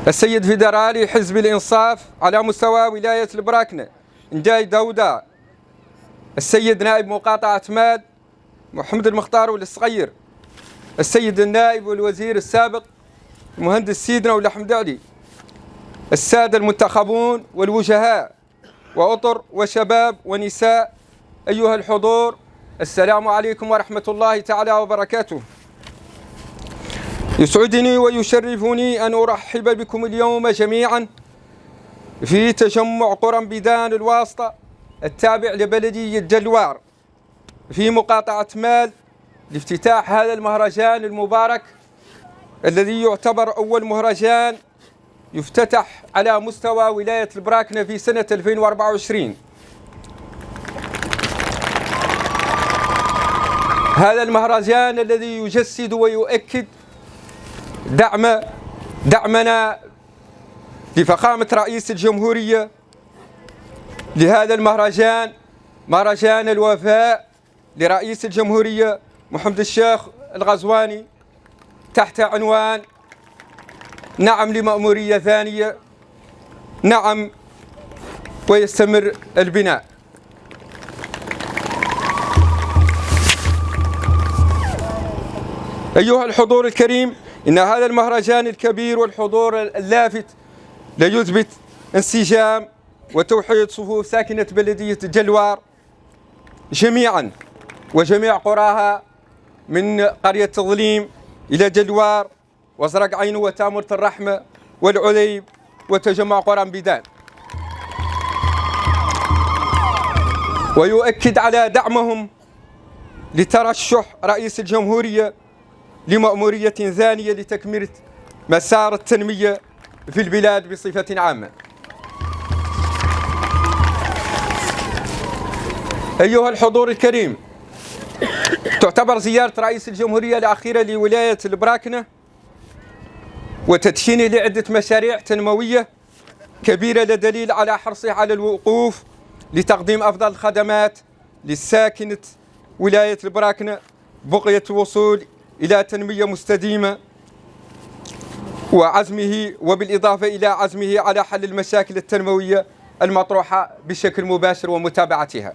السيد فيدرالي حزب الإنصاف على مستوى ولاية البراكنة نجاي داودا، السيد نائب مقاطعة مال محمد المختار والصغير، السيد النائب والوزير السابق المهندس سيدنا والأحمد علي، السادة المنتخبون والوجهاء وأطر وشباب ونساء، أيها الحضور، السلام عليكم ورحمة الله تعالى وبركاته. يسعدني ويشرفني أن أرحب بكم اليوم جميعا في تجمع قرى بيدان الواسطة التابع لبلدية جلوار في مقاطعة مال لافتتاح هذا المهرجان المبارك الذي يعتبر أول مهرجان يفتتح على مستوى ولاية البراكنة في سنة 2024. هذا المهرجان الذي يجسد ويؤكد دعمنا لفخامة رئيس الجمهورية لهذا المهرجان، مهرجان الوفاء لرئيس الجمهورية محمد الشيخ الغزواني، تحت عنوان نعم لمأمورية ثانية، نعم ويستمر البناء. أيها الحضور الكريم، إن هذا المهرجان الكبير والحضور اللافت ليثبت انسجام وتوحيد صفوف ساكنة بلدية جلوار جميعا وجميع قراها من قرية تظليم إلى جلوار وزرق عين وتامرة الرحمة والعليب وتجمع قرى بيدان، ويؤكد على دعمهم لترشح رئيس الجمهورية لمأمورية ثانية لتكملة مسار التنمية في البلاد بصفة عامة. أيها الحضور الكريم، تعتبر زيارة رئيس الجمهورية الأخيرة لولاية البراكنة وتدشينه لعدة مشاريع تنموية كبيرة لدليل على حرصه على الوقوف لتقديم أفضل الخدمات للساكنة ولاية البراكنة بقية الوصول إلى تنمية مستديمة، وبالإضافة إلى عزمه على حل المشاكل التنموية المطروحة بشكل مباشر ومتابعتها.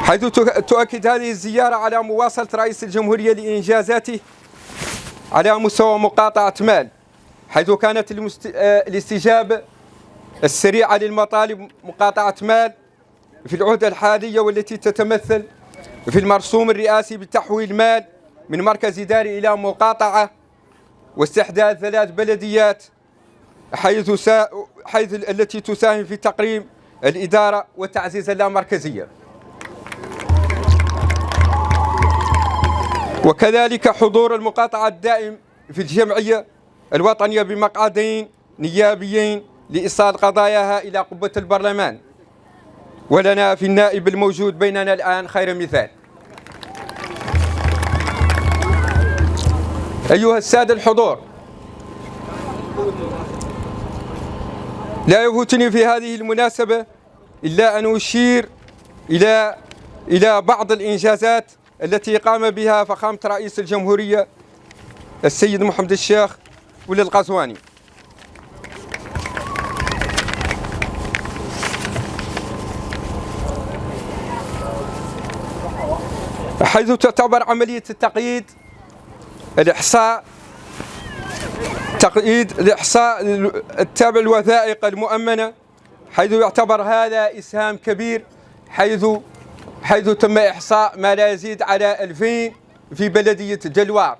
حيث تؤكد هذه الزيارة على مواصلة رئيس الجمهورية لإنجازاته على مستوى مقاطعة مال، حيث كانت الاستجابة السريعة للمطالب مقاطعة مال في العهدة الحالية، والتي تتمثل في المرسوم الرئاسي بتحويل مال من مركز إداري إلى مقاطعة واستحداث 3 بلديات حيث التي تساهم في تقريب الإدارة وتعزيز اللامركزية. وكذلك حضور المقاطعة الدائم في الجمعية الوطنية بمقعدين نيابيين لإيصال قضاياها إلى قبة البرلمان، ولنا في النائب الموجود بيننا الآن خير مثال. أيها السادة الحضور، لا يفوتني في هذه المناسبة إلا أن أشير إلى بعض الإنجازات التي قام بها فخامة رئيس الجمهورية السيد محمد الشيخ الغزواني. حيث تعتبر عملية الإحصاء التابع الوثائق المؤمنة، حيث يعتبر هذا إسهام كبير، حيث تم إحصاء ما لا يزيد على 2000 في بلدية جلوار.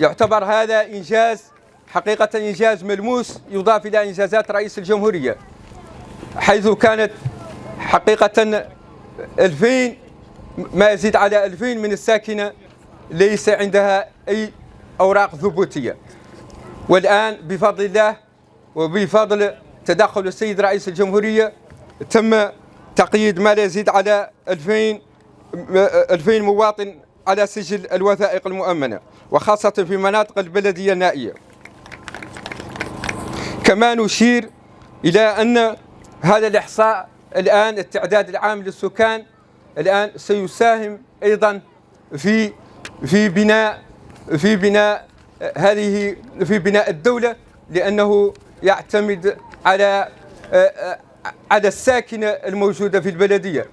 يعتبر هذا إنجاز حقيقة، إنجاز ملموس يضاف إلى إنجازات رئيس الجمهورية، حيث كانت حقيقة 2000 ما يزيد على 2000 من الساكنة ليس عندها أي أوراق ثبوتية. والآن بفضل الله وبفضل تدخل السيد رئيس الجمهورية تم تقييد ما لا يزيد على 2000 مواطن على سجل الوثائق المؤمنة، وخاصة في مناطق البلدية النائية. كما نشير إلى أن هذا الإحصاء الآن، التعداد العام للسكان الآن سيساهم أيضا في بناء هذه في بناء الدولة، لأنه يعتمد على الساكنة الموجودة في البلدية.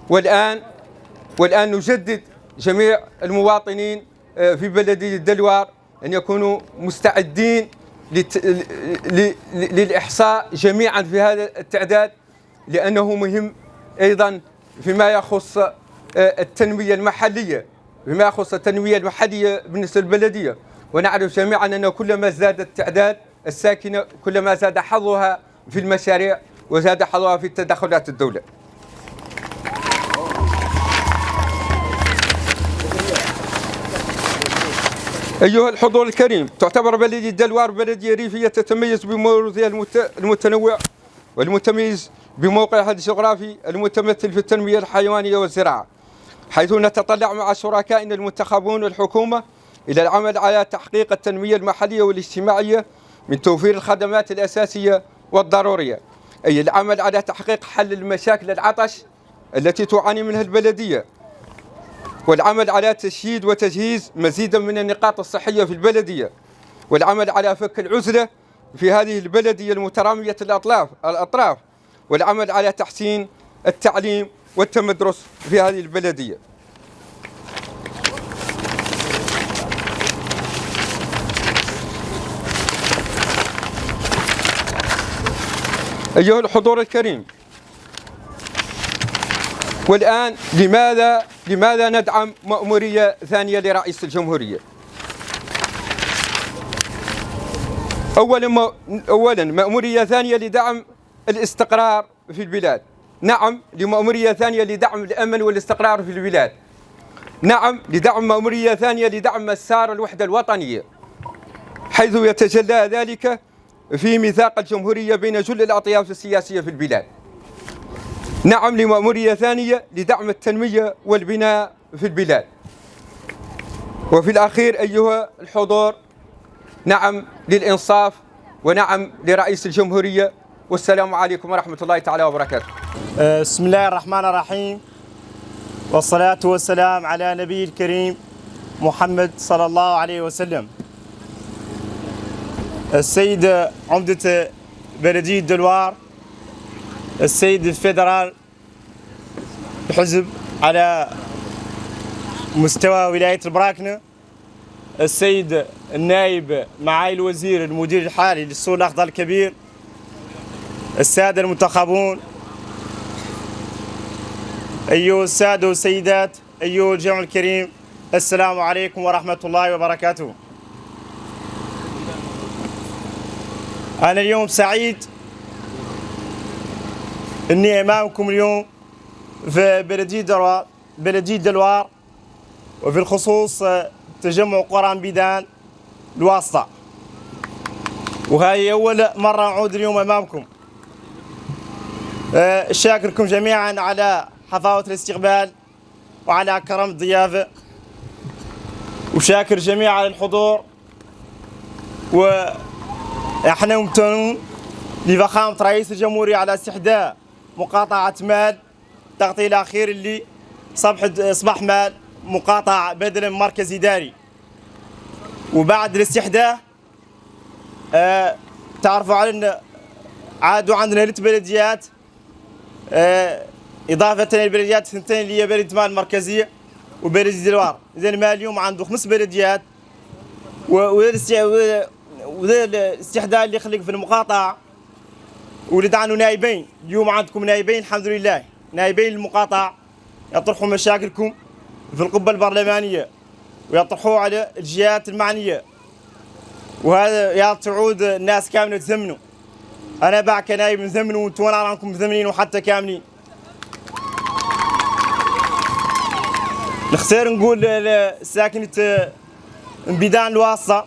والآن نجدد جميع المواطنين في بلدية دلوار أن يكونوا مستعدين للإحصاء جميعا في هذا التعداد، لأنه مهم أيضا فيما يخص التنمية المحلية، بالنسبة للبلدية. ونعرف جميعا أنه كلما زاد التعداد الساكنة كلما زاد حظها في المشاريع وزاد حظها في تدخلات الدولة. أيها الحضور الكريم، تعتبر بلدية دلوار بلدية ريفية تتميز بموروثها المتنوع والمتميز بموقعها الجغرافي المتمثل في التنمية الحيوانية والزراعة، حيث نتطلع مع شركائنا المنتخبون والحكومة إلى العمل على تحقيق التنمية المحلية والاجتماعية من توفير الخدمات الأساسية والضرورية، أي العمل على تحقيق حل المشاكل العطش التي تعاني منها البلدية، والعمل على تشييد وتجهيز مزيدا من النقاط الصحية في البلدية، والعمل على فك العزلة في هذه البلدية المترامية الأطراف، والعمل على تحسين التعليم والتمدرس في هذه البلدية. أيها الحضور الكريم، والآن لماذا ندعم مأمورية ثانية لرئيس الجمهورية؟ أولا مأمورية ثانية لدعم الاستقرار في البلاد. نعم لمأمورية ثانية لدعم الأمن والاستقرار في البلاد. نعم لدعم مأمورية ثانية لدعم مسار الوحدة الوطنية، حيث يتجلى ذلك في ميثاق الجمهورية بين جل الأطياف السياسية في البلاد. نعم لمأمورية ثانية لدعم التنمية والبناء في البلاد. وفي الأخير أيها الحضور، نعم للإنصاف ونعم لرئيس الجمهورية. والسلام عليكم ورحمة الله تعالى وبركاته. بسم الله الرحمن الرحيم، والصلاة والسلام على نبي الكريم محمد صلى الله عليه وسلم. السيد عمدة بلدية دلوار، السيد الفيدرال الحزب على مستوى ولاية البراكنة، السيد النائب معالي الوزير المدير الحالي للسوق الأخضر الكبير، السادة المنتخبون، أيها السادة والسيدات، أيها الجمع الكريم، السلام عليكم ورحمة الله وبركاته. أنا اليوم سعيد أني أمامكم اليوم في بلدية دلوار، وفي الخصوص تجمع قرى ميدان الواسطة، وهي أول مرة أعود اليوم أمامكم. شاكركم جميعا على حفاوة الاستقبال وعلى كرم الضيافة، وشاكر جميعا على الحضور. ونحن ممتنون لفخامة رئيس الجمهورية على استحداث مقاطعة مال التغطية الأخير اللي أصبح مال مقاطع بدلا من مركز إداري. وبعد الاستحداث تعرفوا على أن عادوا عندنا 3 بلديات إضافة للبلديات 2 اللي هي بلدية مال المركزية وبلدية دلوار. إذن مال اليوم عنده 5 بلديات، وذا الاستحداث اللي يخلق في المقاطعة ولد عنه نائبين. اليوم عندكم نائبين الحمد لله، نائبين المقاطعة يطرحوا مشاكلكم في القبة البرلمانية ويطرحوها على الجهات المعنية، وهذا يا تعود الناس كاملة تثمنوا. أنا بعد كنايب مثمن وانتم أنا راكم مثمنين وحتى كاملين. نختار نقول لساكنة ميدان الواسطة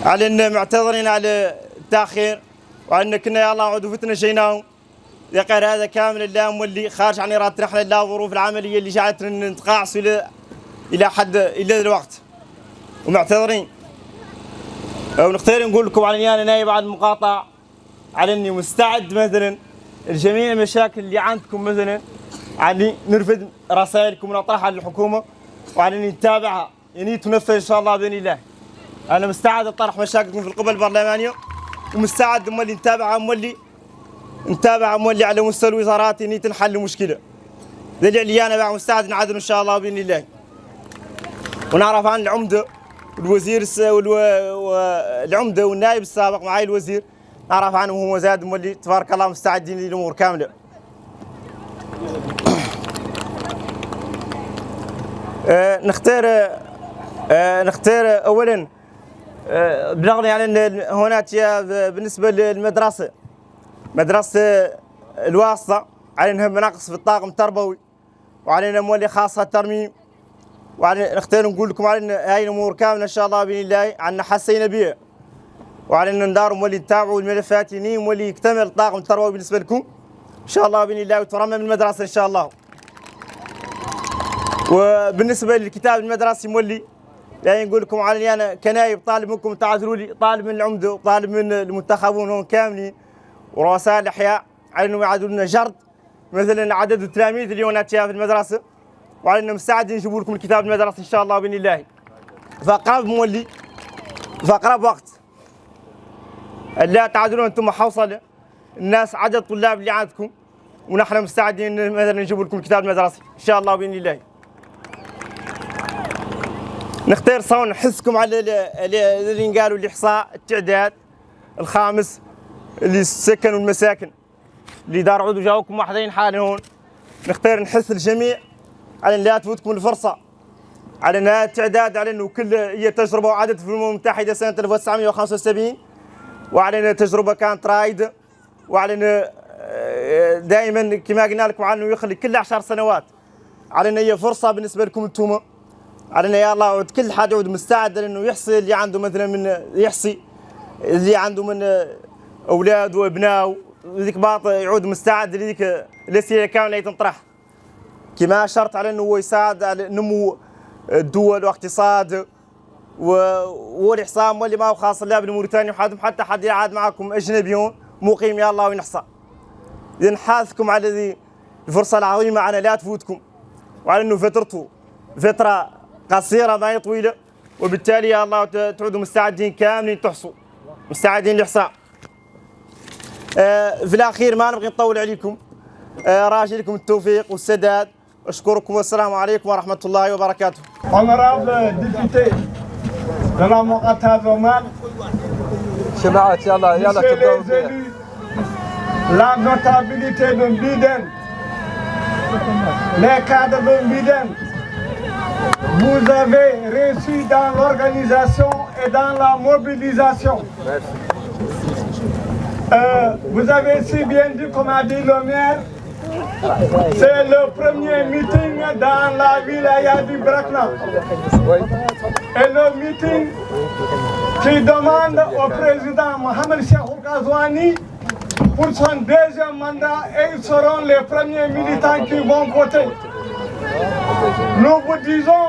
على أن معتذرين على التأخير، وعلى أن كنا يلا عودوا فتنا جيناهم. غير هذا كامل الله مولي خارج عن إرادة رحلة الله وظروف العملية اللي جعلتنا نتقاعس إلى الوقت، ومعتذرين. ونختار نقول لكم على أني أنا نايب عن المقاطعة، على أني مستعد مثلا لجميع المشاكل اللي عندكم، مثلا على نرفد رسائلكم ونطرحها للحكومة، وعلى أني نتابعها يعني تنفذ إن شاء الله بإذن الله. انا مستعد لطرح مشاكلكم في القبه البرلمانيه، ومستعد مولي نتابع مولي على مستوى الوزارات اني تنحل المشكله. اللي انا بقى مستعد نعدل ان شاء الله باذن الله. ونعرف عن العمده والوزير والعمده والنائب السابق معي الوزير، نعرف عنهم هو زاد مولي تبارك الله مستعدين للامور كامله. نختار اولا بلغنا يعني ان هناك بالنسبه للمدرسه مدرسه الواسطه علينا مناقص في الطاقم التربوي، وعلينا مولي خاصه الترميم، وعلينا نختار نقول لكم على هاي الامور كامله ان شاء الله باذن الله عنا حسينا بها، وعلينا ندار مولي نتابعوا الملفات هني مولي يكتمل الطاقم التربوي بالنسبه لكم ان شاء الله باذن الله وترمم المدرسه ان شاء الله. وبالنسبه للكتاب المدرسي مولي يعني نقول لكم على انا كنايب طالب منكم تعذروا لي، طالب من العمده وطالب من المنتخبون هون كاملين ورؤساء الاحياء على انهم يعادوا لنا جرد مثلا عدد التلاميذ اللي هناك في المدرسه، وعلى انهم مستعدين يجيبوا لكم الكتاب المدرسي ان شاء الله باذن الله. فاقرب مولي فاقرب وقت لا تعادلون انتم حوصله الناس عدد طلاب اللي عندكم، ونحن مستعدين مثلا نجيب لكم الكتاب المدرسي ان شاء الله باذن الله. نختار صون نحسكم على اللي قالوا الاحصاء التعداد الخامس اللي سكنوا المساكن اللي دار عودوا جاوكم واحدين حالي هون. نختار نحث الجميع على ان لا تفوتكم الفرصه، على ان هذا التعداد على انه كل هي تجربه وعدت في الامم المتحده سنه 1975، وعلى ان التجربه كانت رائده، وعلى ان دائما كما قلنا لكم على انه يخلي كل 10 سنوات، على ان هي فرصه بالنسبه لكم انتم، على ان يا الله عود كل حد يعود مستعد لانه يحصي اللي عنده مثلا من يحصي اللي عنده من اولاد وابناء وذيك باط يعود مستعد لذيك الاسئله كامله تنطرح، كما شرط على انه هو يساعد على نمو الدول واقتصاد والاحصاء واللي ما هو خاص لا بموريتانيا وحد حتى حد يعاد معكم اجنبيون مقيم يا الله وينحصى. اذا نحاثكم على ذي الفرصه العظيمه على لا تفوتكم، وعلى انه فترته فتره قصيره ما هي طويله، وبالتالي يا الله تعودوا مستعدين كاملين تحصوا مستعدين للاحصاء. في الاخير ما نبغي نطول عليكم، راجي لكم التوفيق والسداد، اشكركم والسلام عليكم ورحمه الله وبركاته. Honorable député de la Mokata Zoman, جماعة يلا Monsieur تبدأوا les élus, la notabilité de Mbiden, les cadres de Mbiden, vous avez réussi dans l'organisation et dans la mobilisation. Vous avez si bien dit, comme a dit le maire, c'est le premier meeting dans la wilaya du Brakna. Et le meeting qui demande au président Mohamed Cheikh Ghazouani pour son deuxième mandat, et ils seront les premiers militants qui vont voter. Nous vous disons,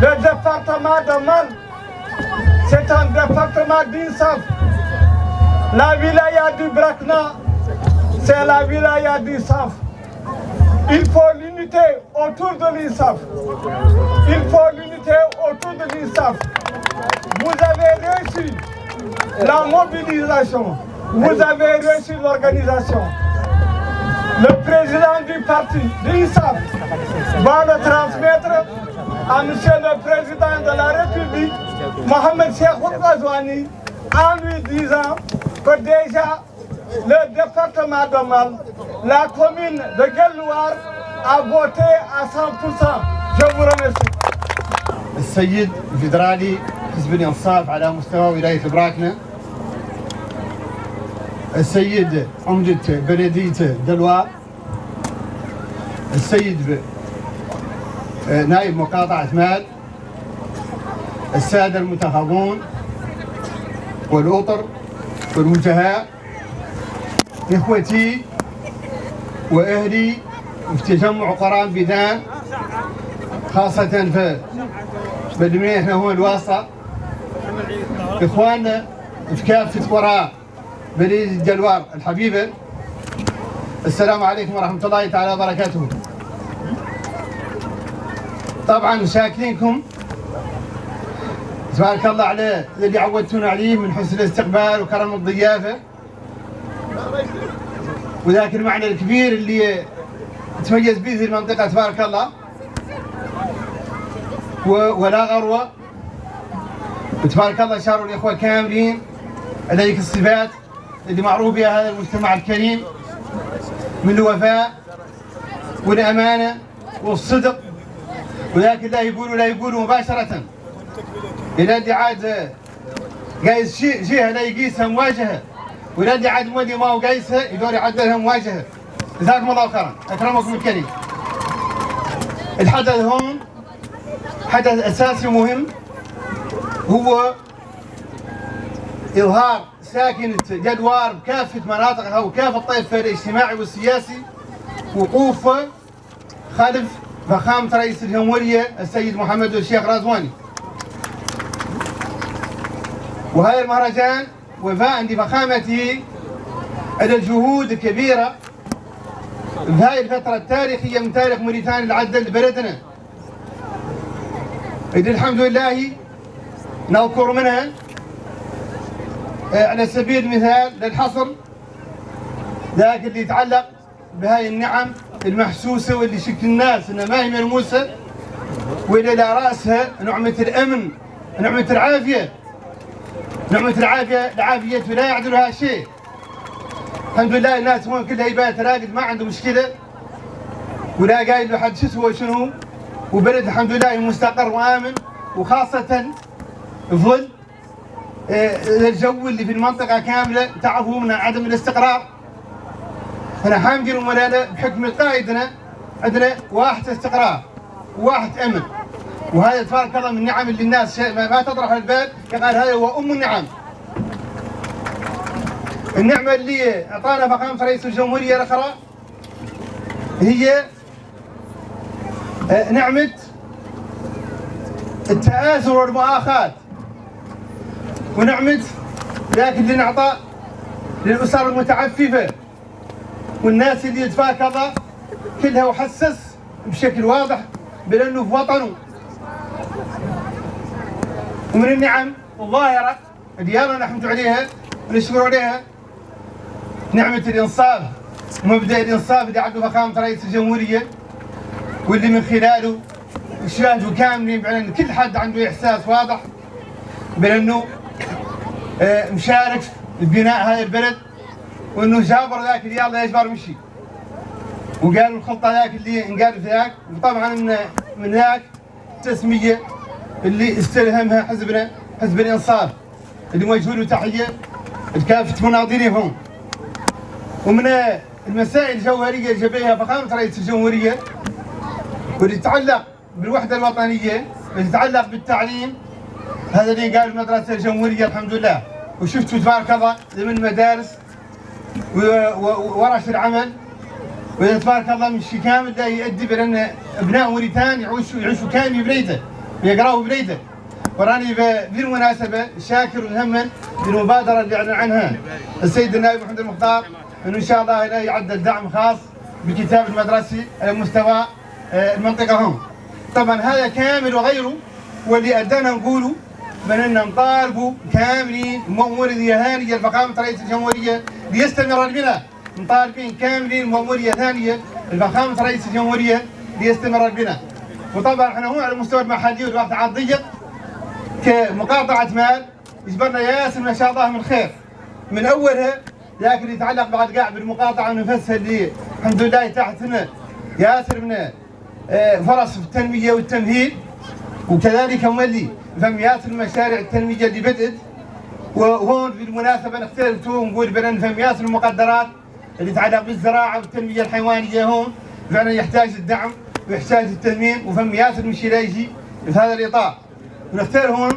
le département de Man, c'est un département d'Insaf. La wilaya du Brakna, c'est la wilaya d'Insaf. Il faut l'unité autour de l'Insaf. Il faut l'unité autour de l'Insaf. Vous avez réussi la mobilisation. Vous avez réussi l'organisation. Le président du parti d'Insaf va le transmettre à monsieur le président de la République, Mohamed Cheikh Ghazouani, en lui disant que déjà le département de Mal, la commune de Guellouar a voté à 100%. Je vous remercie. السيد الفيدرالي حزب الانصاف على مستوى ولاية براكنا، السيد عمدة بلدية دلوار، السيد نائب مقاطعة مال، السادة المنتخبون والأطر والوجهاء، إخوتي وأهلي في تجمع قران بيدان، خاصة في بدمية احنا هو الواسطة، إخواننا في كافة قرى بلدية دلوار الحبيبة، السلام عليكم ورحمة الله تعالى وبركاته. طبعا شاكرينكم تبارك الله عليه اللي عودتونا عليه من حسن الاستقبال وكرم الضيافة، وذاك المعنى الكبير اللي تميز به في المنطقة تبارك الله، ولا غروة. وتبارك الله شاروا الإخوة كاملين هذيك الصفات اللي معروف بها هذا المجتمع الكريم من الوفاء والأمانة والصدق. ولكن لا يقولوا مباشرة إلى اللي عاد قايس جهة لا يقيسها مواجهة، ولا اللي عاد مودي ما هو قايسها يدور يعدلها مواجهة. جزاكم الله خيرا، أكرمكم الكريم. الحدث هون حدث أساسي مهم، هو إظهار ساكنة جدوار بكافة مناطقها وكافة طيفها الاجتماعي والسياسي وقوفه خلف فخامة رئيس الجمهورية السيد محمد الشيخ رضواني. وهذا المهرجان وفاء لفخامته على الجهود الكبيرة في هذه الفترة التاريخية من تاريخ موريتانيا اللي عدت لبلدنا، اللي الحمد لله نذكر منها على سبيل المثال للحصر ذاك اللي يتعلق بهاي النعم المحسوسة واللي شكل الناس انها ما هي ملموسة، واللي على راسها نعمة الامن، نعمة العافية، نعمة العافية لا يعدلها شيء. الحمد لله الناس هون كلها يبات راقد ما عنده مشكلة، ولا قايل له حد شو سوى شنو، وبلد الحمد لله مستقر وآمن، وخاصة في ظل الجو اللي في المنطقة كاملة تعرفوا من عدم الاستقرار. احنا حامدين وملاله بحكم قائدنا عندنا واحد استقرار وواحد امن، وهذا تبارك الله من النعم اللي الناس ما تطرح البال، قال هذا هو ام النعم. النعمة اللي اعطانا فخامة رئيس الجمهورية الاخرى هي نعمة التآزر والمؤاخاة، ونعمة ذاك اللي نعطى للأسر المتعففة والناس اللي تبارك الله كلها وحسس بشكل واضح بأنه في وطنه. ومن النعم الظاهرة اللي يلا نحمد عليها ونشكر عليها نعمة الإنصاف، ومبدأ الإنصاف اللي عنده فخامة رئيس الجمهورية، واللي من خلاله شاهدوا كاملين بأن كل حد عنده إحساس واضح بأنه مشارك في بناء هذا البلد، وانه جابر ذاك اللي يلا يجبر مشي، وقالوا الخطه ذاك اللي انقال في ذاك. وطبعا من ذاك التسميه اللي استلهمها حزبنا حزب الانصاف اللي موجه له تحيه لكافه مناضليهم. ومن المسائل الجوهريه اللي جابها فخامه رئيس الجمهوريه واللي تتعلق بالوحده الوطنيه واللي تتعلق بالتعليم، هذا اللي قال المدرسه الجمهوريه الحمد لله. وشفتوا تبارك الله من المدارس وورش العمل، واذا تبارك الله من شيء كامل لا يؤدي بان ابناء موريتانيا يعيشوا كامل ببليده ويقراوا ببليده. وراني بالمناسبه شاكر ومهمن للمبادره اللي اعلن عنها السيد النائب محمد المختار، انه ان شاء الله لا يعدل دعم خاص بالكتاب المدرسي على مستوى المنطقه هون. طبعا هذا كامل وغيره واللي ادانا نقولوا بأننا نطالبوا كاملين مأمورية ثانية لفخامة رئيس الجمهورية ليستمر البناء، مطالبين كاملين مأمورية ثانية لفخامة رئيس الجمهورية ليستمر البناء. وطبعا احنا هون على المستوى المحلي والوقت عاد ضيق كمقاطعة مال يجبرنا ياسر ما شاء الله من خير، من اولها لكن يتعلق بعد قاع بالمقاطعة ونفسها اللي الحمد لله تحت لنا ياسر من فرص في التنمية والتمهيد، وكذلك مولي فميات المشاريع التنمية اللي بدأت. وهون بالمناسبة نختلف ونقول بأن فميات المقدرات اللي تتعلق بالزراعة والتنمية الحيوانية هون فعلا يحتاج الدعم ويحتاج التنميم، وفميات المشي لا يجي في هذا الإطار. ونختار هون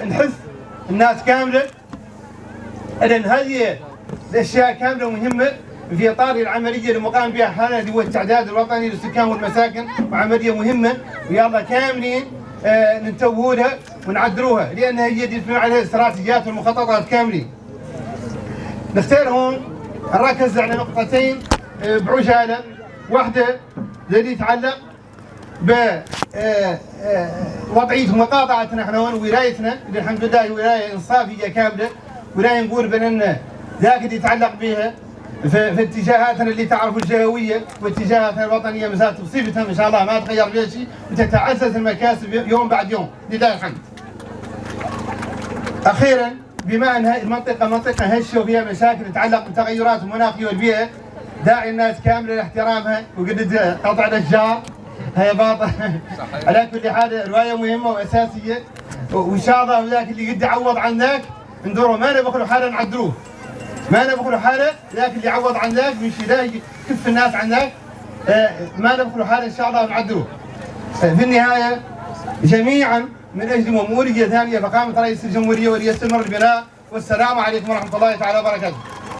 نحث الناس كاملة لأن هذه الأشياء كاملة ومهمة في إطار العملية المقام بها حاليا اللي هو التعداد الوطني للسكان والمساكن، وعملية مهمة ويلا كاملين ننتبهوا لها ونعدلوها لأنها هي اللي يبنوا عليها الاستراتيجيات والمخططات كاملين. نختار هون نركز على نقطتين بعجالة، واحدة التي تتعلق بوضعيتهم وقاطعتنا احنا هون ولايتنا اللي الحمد لله ولايه انصافيه كامله، ولايه نقول بان ذاك اللي يتعلق بها في اتجاهاتنا اللي تعرفوا الجهويه واتجاهاتنا الوطنيه مازالت بصفتها ان شاء الله ما تغير بها شيء، وتتعزز المكاسب يوم بعد يوم لله الحمد. اخيرا بما ان هذه المنطقه منطقه هشه وفيها مشاكل تتعلق بالتغيرات المناخيه والبيئه، داعي الناس كامله لاحترامها وقد قطع الاشجار هي باطل. على كل حال روايه مهمه واساسيه، وان شاء الله ذاك اللي قد يعوض عن ذاك ندوروا ما نبخلوا حاله نعدلوه، ما نبخلوا حاله ذاك اللي يعوض عن ذاك مش ذاك كف الناس عن ذاك، ما نبخلوا حاله ان شاء الله ونعدلوه. في النهايه جميعا من اجل مأمورية ثانيه فقامت رئيس الجمهوريه وليستمر البناء، والسلام عليكم ورحمه الله تعالى وبركاته.